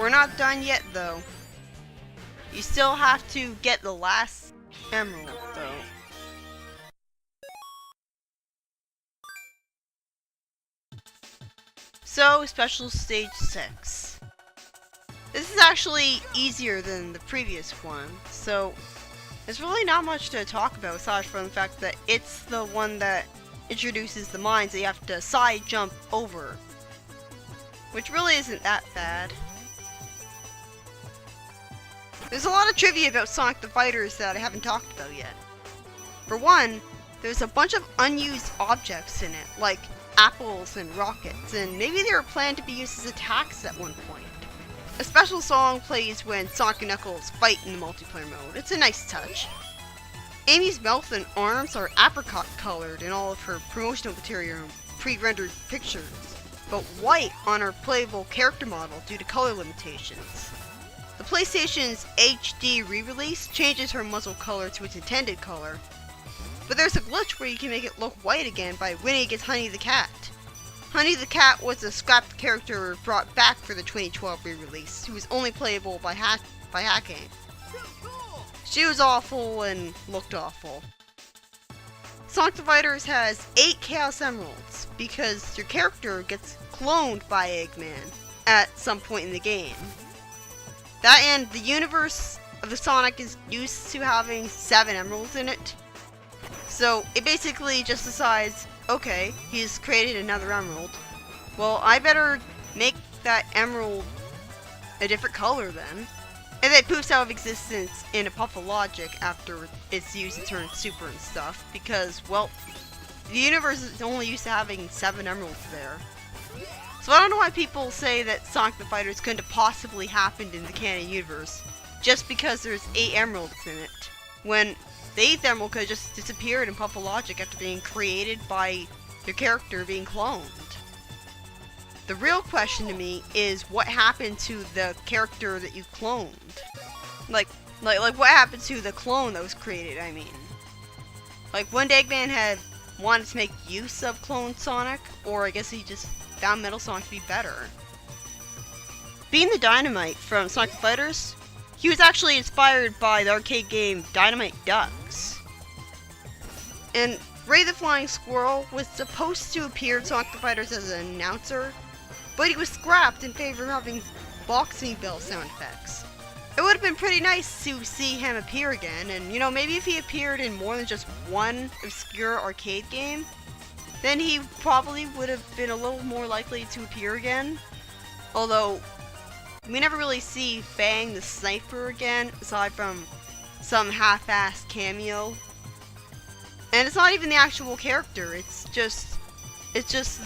We're not done yet, though. You still have to get the last emerald, though. So, Special Stage 6. This is actually easier than the previous one, so there's really not much to talk about aside from the fact that it's the one that introduces the mines that you have to side jump over, which really isn't that bad. There's a lot of trivia about Sonic the Fighters that I haven't talked about yet. For one, there's a bunch of unused objects in it, like apples and rockets, and maybe they were planned to be used as attacks at one point. A special song plays when Sonic and Knuckles fight in the multiplayer mode. It's a nice touch. Amy's mouth and arms are apricot colored in all of her promotional material and pre-rendered pictures, but white on her playable character model due to color limitations. The PlayStation's HD re-release changes her muzzle color to its intended color, but there's a glitch where you can make it look white again by winning against Honey the Cat. Honey the Cat was a scrapped character brought back for the 2012 re-release, who was only playable by hacking. She was awful and looked awful. Sonic the Fighters has 8 Chaos Emeralds, because your character gets cloned by Eggman at some point in the game. That and the universe of the Sonic is used to having 7 emeralds in it. So it basically just decides, okay, he's created another emerald. Well, I better make that emerald a different color then. And then it poofs out of existence in a puff of logic after it's used to turn super and stuff. Because, well, the universe is only used to having 7 emeralds there. So I don't know why people say that Sonic the Fighters couldn't have possibly happened in the canon universe just because there's 8 emeralds in it, when the 8th emerald could have just disappeared in Puff of Logic after being created by your character being cloned. The real question to me is what happened to the character that you cloned? Like what happened to the clone that was created, I mean. Like, when Eggman had wanted to make use of Clone Sonic, or I guess he just found Metal Sonic to be better. Being the Dynamite from Sonic the Fighters, he was actually inspired by the arcade game Dynamite Ducks. And Ray the Flying Squirrel was supposed to appear in Sonic the Fighters as an announcer, but he was scrapped in favor of having boxing bell sound effects. It would have been pretty nice to see him appear again, and you know, maybe if he appeared in more than just one obscure arcade game, then he probably would have been a little more likely to appear again. Although, we never really see Fang the Sniper again, aside from some half-assed cameo. And it's not even the actual character, it's just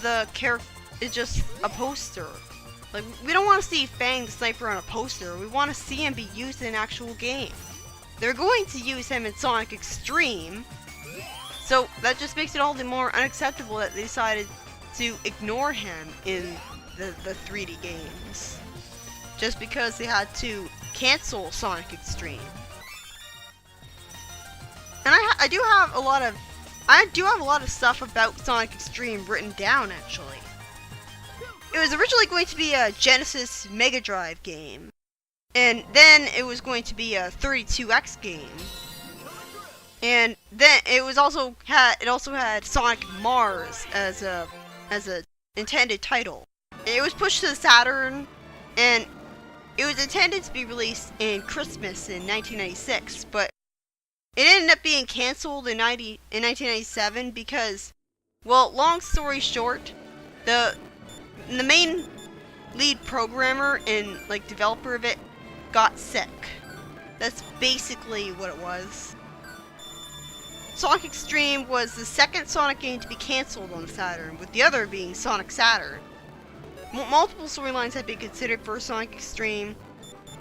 a poster. Like, we don't want to see Fang the Sniper on a poster, we want to see him be used in an actual game. They're going to use him in Sonic X-treme, so that just makes it all the more unacceptable that they decided to ignore him in the 3D games. Just because they had to cancel Sonic X-treme. And I do have a lot of stuff about Sonic X-treme written down, actually. It was originally going to be a Genesis Mega Drive game, and then it was going to be a 32X game, and then it also had Sonic Mars as a intended title. It was pushed to the Saturn, and it was intended to be released in Christmas in 1996, but it ended up being cancelled in 1997 because, well, long story short, the main lead programmer and developer of it got sick. That's basically what it was. Sonic X-treme was the second Sonic game to be cancelled on the Saturn, with the other being Sonic Saturn. Multiple storylines had been considered for Sonic X-treme.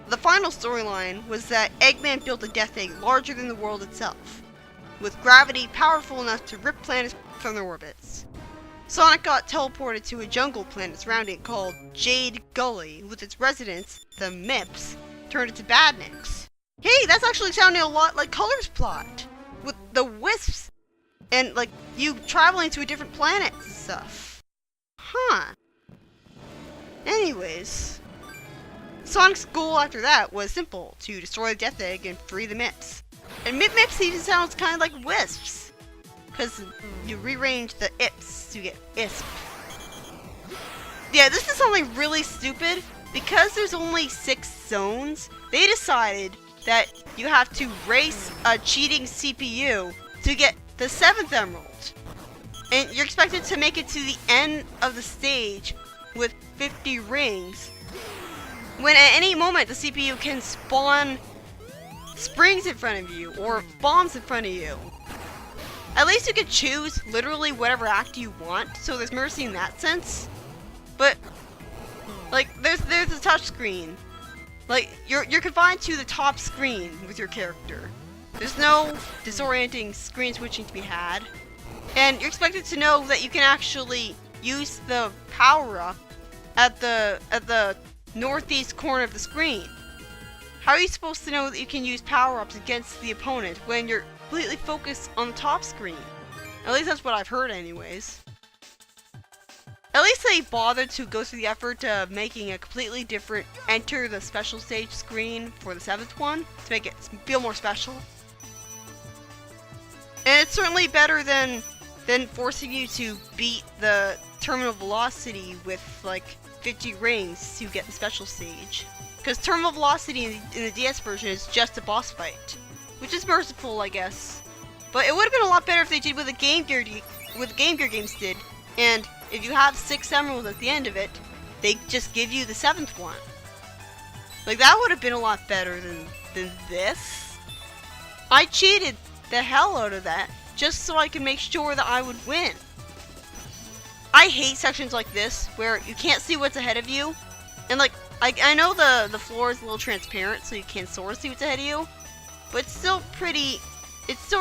The final storyline was that Eggman built a Death Egg larger than the world itself, with gravity powerful enough to rip planets from their orbits. Sonic got teleported to a jungle planet surrounding it called Jade Gully, with its residents, the Mips, turned into badniks. Hey, that's actually sounding a lot like Color's plot, with the Wisps, and you traveling to a different planet and stuff. Huh. Anyways, Sonic's goal after that was simple, to destroy the Death Egg and free the Mips. And Mips even sounds kind of like Wisps, because you rearrange the Ips to get Isp. Yeah, this is something really stupid. Because there's only 6 zones, they decided that you have to race a cheating CPU to get the 7th Emerald. And you're expected to make it to the end of the stage with 50 rings, when at any moment the CPU can spawn springs in front of you or bombs in front of you. At least you can choose literally whatever act you want, so there's mercy in that sense. But like, there's a touch screen. Like, you're confined to the top screen with your character. There's no disorienting screen switching to be had. And you're expected to know that you can actually use the power-up at the northeast corner of the screen. How are you supposed to know that you can use power-ups against the opponent when you're completely focused on the top screen? At least that's what I've heard anyways. At least they bothered to go through the effort of making a completely different enter the special stage screen for the 7th one to make it feel more special. And it's certainly better than forcing you to beat the terminal velocity with like 50 rings to get the special stage. Because terminal velocity in the DS version is just a boss fight, which is merciful, I guess. But it would have been a lot better if they did what the Game Gear games did, and if you have 6 emeralds at the end of it, they just give you the 7th one. Like, that would have been a lot better than this. I cheated the hell out of that just so I could make sure that I would win. I hate sections like this where you can't see what's ahead of you. And like, I know the floor is a little transparent so you can't sort of see what's ahead of you, but it's still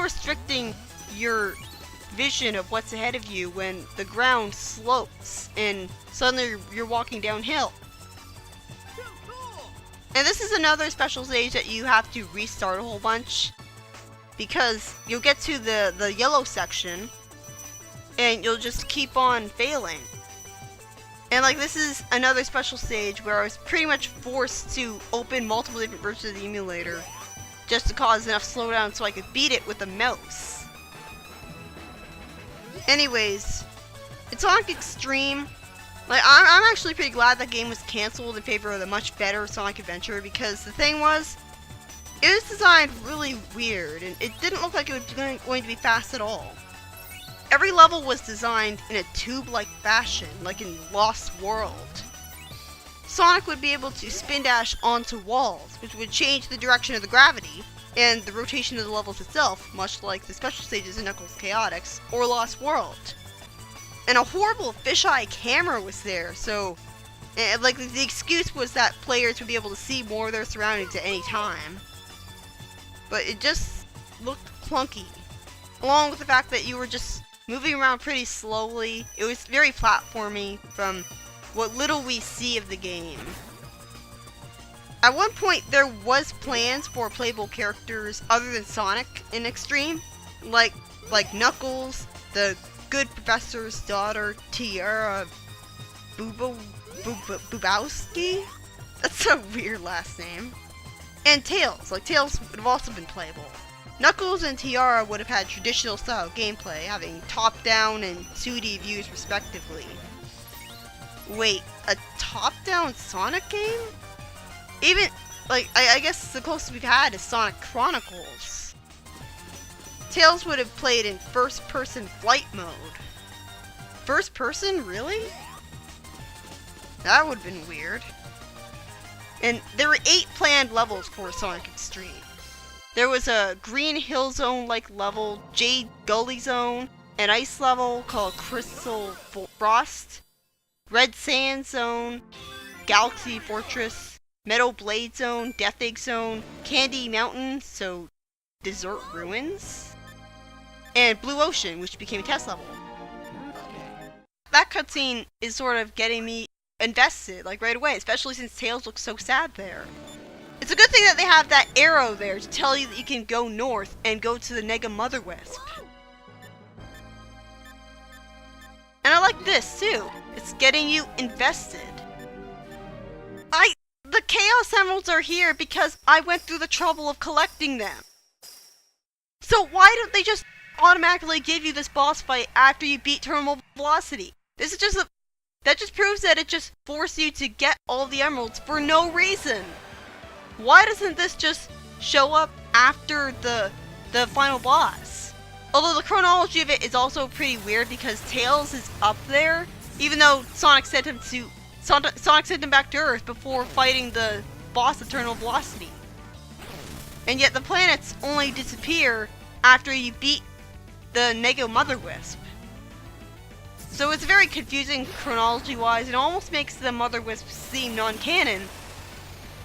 restricting your vision of what's ahead of you when the ground slopes and suddenly you're walking downhill. And this is another special stage that you have to restart a whole bunch, because you'll get to the yellow section and you'll just keep on failing. And like, this is another special stage where I was pretty much forced to open multiple different versions of the emulator just to cause enough slowdown so I could beat it with a mouse. Anyways, it's Sonic X-treme. Like, I'm actually pretty glad that game was cancelled in favor of the much better Sonic Adventure, because the thing was, it was designed really weird, and it didn't look like it was going to be fast at all. Every level was designed in a tube-like fashion, like in Lost World. Sonic would be able to spin dash onto walls, which would change the direction of the gravity and the rotation of the levels itself, much like the special stages in Knuckles Chaotix or Lost World. And a horrible fisheye camera was there, so like, the excuse was that players would be able to see more of their surroundings at any time. But it just looked clunky, along with the fact that you were just moving around pretty slowly. It was very platformy from what little we see of the game. At one point, there was plans for playable characters other than Sonic in Extreme, like Knuckles, the good professor's daughter, Tiara Bubowski? That's a weird last name. And Tails. Like, Tails would have also been playable. Knuckles and Tiara would have had traditional style gameplay, having top-down and 2D views respectively. Wait, a top-down Sonic game? Even, like, I guess the closest we've had is Sonic Chronicles. Tails would have played in first-person flight mode. First person? Really? That would have been weird. And there were 8 planned levels for Sonic X-treme. There was a Green Hill Zone-like level, Jade Gully Zone, an ice level called Crystal Frost, Red Sand Zone, Galaxy Fortress, Meadow Blade Zone, Death Egg Zone, Candy Mountain, so Desert Ruins, and Blue Ocean, which became a test level. That cutscene is sort of getting me invested, like, right away, especially since Tails looks so sad there. It's a good thing that they have that arrow there to tell you that you can go north and go to the Nega Mother Wisp. And I like this too. It's getting you invested. The the Chaos Emeralds are here because I went through the trouble of collecting them. So why don't they just automatically give you this boss fight after you beat Terminal Velocity? This is just that just proves that it just forced you to get all the emeralds for no reason. Why doesn't this just show up after the final boss? Although the chronology of it is also pretty weird because Tails is up there, even though Sonic sent him back to Earth before fighting the boss of Terminal Velocity. And yet the planets only disappear after you beat the Nega Mother Wisp. So it's very confusing chronology-wise, and almost makes the Mother Wisp seem non-canon.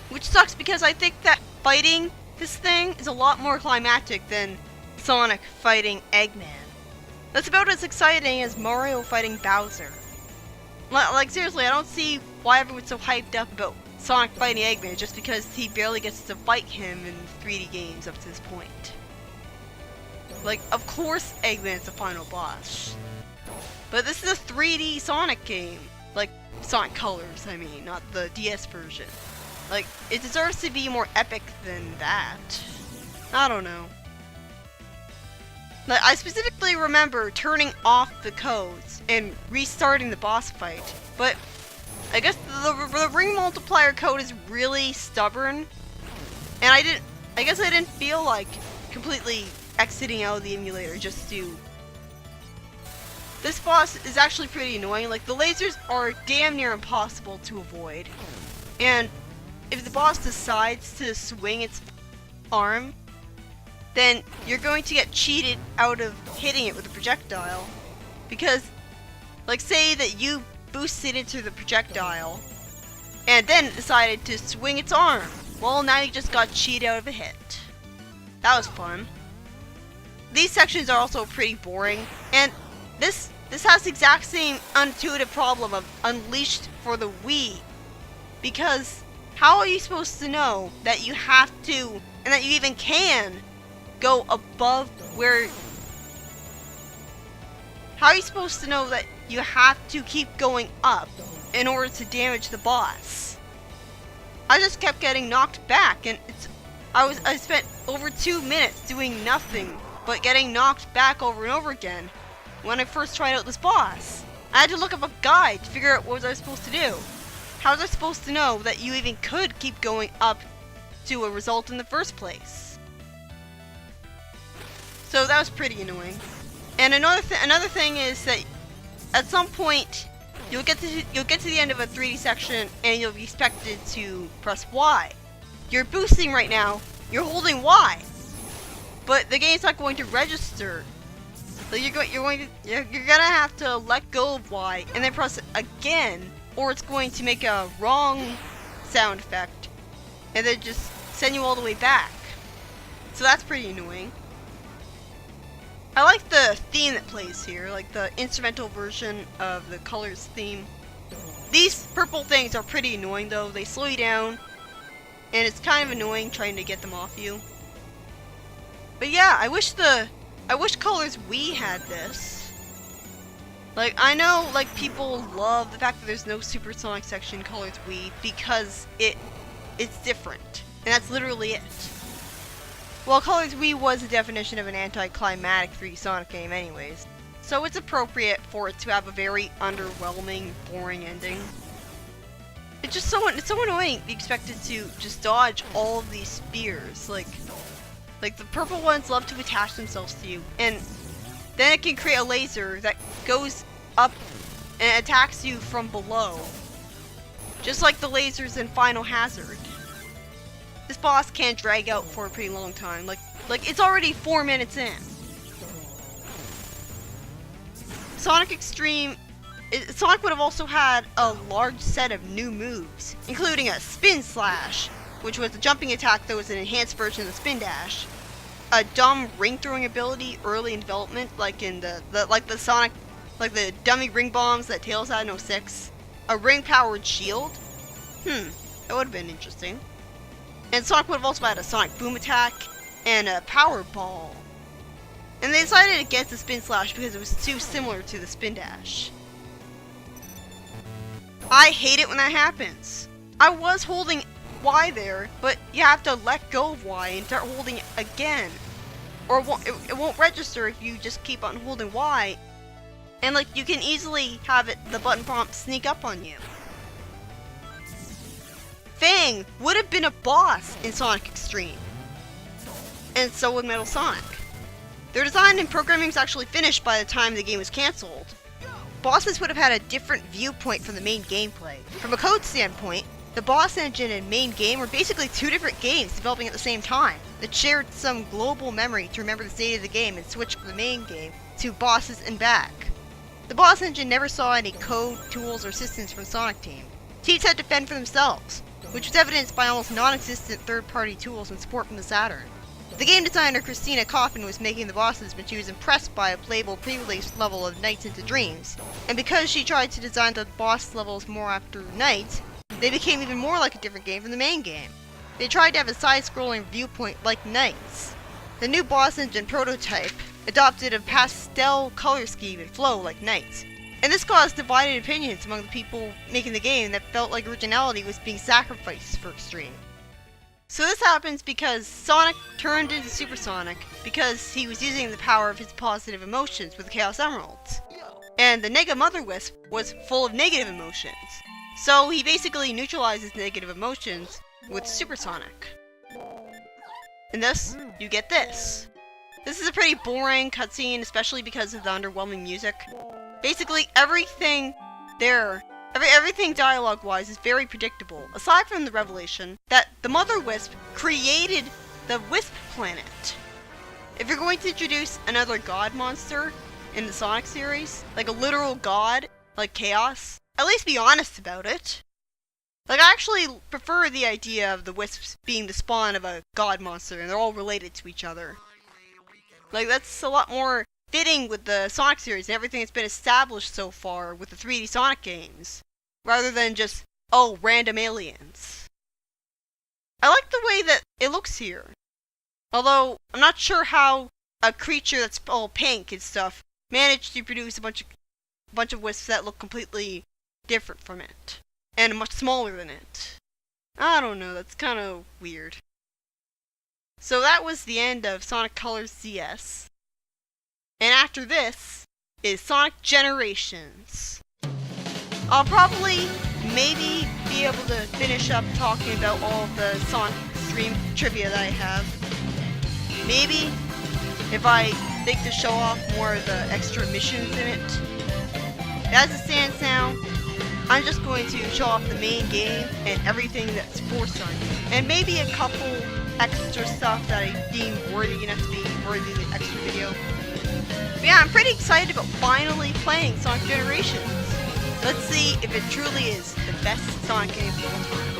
Which sucks because I think that fighting this thing is a lot more climactic than Sonic fighting Eggman. That's about as exciting as Mario fighting Bowser. Like seriously, I don't see why everyone's so hyped up about Sonic fighting Eggman just because he barely gets to fight him in 3D games up to this point. Like, of course Eggman's the final boss. But this is a 3D Sonic game. Like, Sonic Colors, I mean, not the DS version. Like, it deserves to be more epic than that. I don't know. Like, I specifically remember turning off the codes and restarting the boss fight. But I guess the ring multiplier code is really stubborn. And I guess I didn't feel like completely exiting out of the emulator just to... This boss is actually pretty annoying. Like, the lasers are damn near impossible to avoid. And if the boss decides to swing its arm, then you're going to get cheated out of hitting it with a projectile. Because, like, say that you boosted into the projectile and then decided to swing its arm. Well, now you just got cheated out of a hit. That was fun. These sections are also pretty boring, and this has the exact same intuitive problem of Unleashed for the Wii. Because how are you supposed to know that you have to, and that you even can, go above where... How are you supposed to know that you have to keep going up in order to damage the boss? I just kept getting knocked back, and I spent over 2 minutes doing nothing but getting knocked back over and over again when I first tried out this boss. I had to look up a guide to figure out what was I supposed to do. How was I supposed to know that you even could keep going up to a result in the first place? So that was pretty annoying. And another thing is that at some point you'll get to the end of a 3D section and you'll be expected to press Y. You're boosting right now. You're holding Y, but the game's not going to register. So you're gonna have to let go of Y and then press it again, or it's going to make a wrong sound effect and then just send you all the way back. So that's pretty annoying. I like the theme that plays here, like the instrumental version of the Colors theme. These purple things are pretty annoying though. They slow you down, and it's kind of annoying trying to get them off you. But yeah, I wish Colors Wii had this. Like, I know, like, people love the fact that there's no Supersonic section in Colors Wii because it's different, and that's literally it. Well, Colors Wii was the definition of an anticlimactic 3D Sonic game anyways, so it's appropriate for it to have a very underwhelming, boring ending. It's just it's so annoying to be expected to just dodge all of these spears. Like the purple ones love to attach themselves to you, and then it can create a laser that goes up and attacks you from below. Just like the lasers in Final Hazard. This boss can't drag out for a pretty long time. Like it's already 4 minutes in. Sonic Extreme... Sonic would have also had a large set of new moves, including a Spin Slash, which was a jumping attack that was an enhanced version of the Spin Dash. A dumb ring throwing ability early in development, like in the dummy ring bombs that Tails had in 06. A ring powered shield. That would have been interesting. And Sonic would have also had a Sonic Boom attack and a Power Ball. And they decided against the Spin Slash because it was too similar to the Spin Dash. I hate it when that happens. I was holding Y there, but you have to let go of Y and start holding it again. Or it won't register if you just keep on holding Y. And like, you can easily have the button prompt sneak up on you. Fang would have been a boss in Sonic X-treme. And so would Metal Sonic. Their design and programming was actually finished by the time the game was cancelled. Bosses would have had a different viewpoint from the main gameplay. From a code standpoint, the boss engine and main game were basically two different games developing at the same time that shared some global memory to remember the state of the game and switch from the main game to bosses and back. The boss engine never saw any code, tools, or assistance from Sonic Team. Teams had to fend for themselves, which was evidenced by almost non-existent third-party tools and support from the Saturn. The game designer Christina Coffin was making the bosses when she was impressed by a playable pre-release level of Nights into Dreams, and because she tried to design the boss levels more after Night, they became even more like a different game from the main game. They tried to have a side-scrolling viewpoint like Nights. The new boss engine prototype adopted a pastel color scheme and flow like Nights, and this caused divided opinions among the people making the game that felt like originality was being sacrificed for X-treme. So this happens because Sonic turned into Super Sonic because he was using the power of his positive emotions with the Chaos Emeralds. And the Nega Mother Wisp was full of negative emotions. So he basically neutralizes negative emotions with Super Sonic. And thus, you get this. This is a pretty boring cutscene, especially because of the underwhelming music. Basically, everything there, everything dialogue-wise is very predictable, aside from the revelation that the Mother Wisp created the Wisp Planet. If you're going to introduce another god monster in the Sonic series, like a literal god, like Chaos, at least be honest about it. Like, I actually prefer the idea of the Wisps being the spawn of a god monster and they're all related to each other. Like, that's a lot more fitting with the Sonic series and everything that's been established so far with the 3D Sonic games, rather than just, oh, random aliens. I like the way that it looks here. Although, I'm not sure how a creature that's all pink and stuff managed to produce a bunch of wisps that look completely different from it. And much smaller than it. I don't know, that's kind of weird. So that was the end of Sonic Colors CS. And after this is Sonic Generations. I'll probably maybe be able to finish up talking about all of the Sonic X-treme trivia that I have. Maybe if I think to show off more of the extra missions in it. As it stands now, I'm just going to show off the main game and everything that's for Sonic. And maybe a couple extra stuff that I deem worthy enough to be worthy of an extra video. But yeah, I'm pretty excited about finally playing Sonic Generations. Let's see if it truly is the best Sonic game of all time.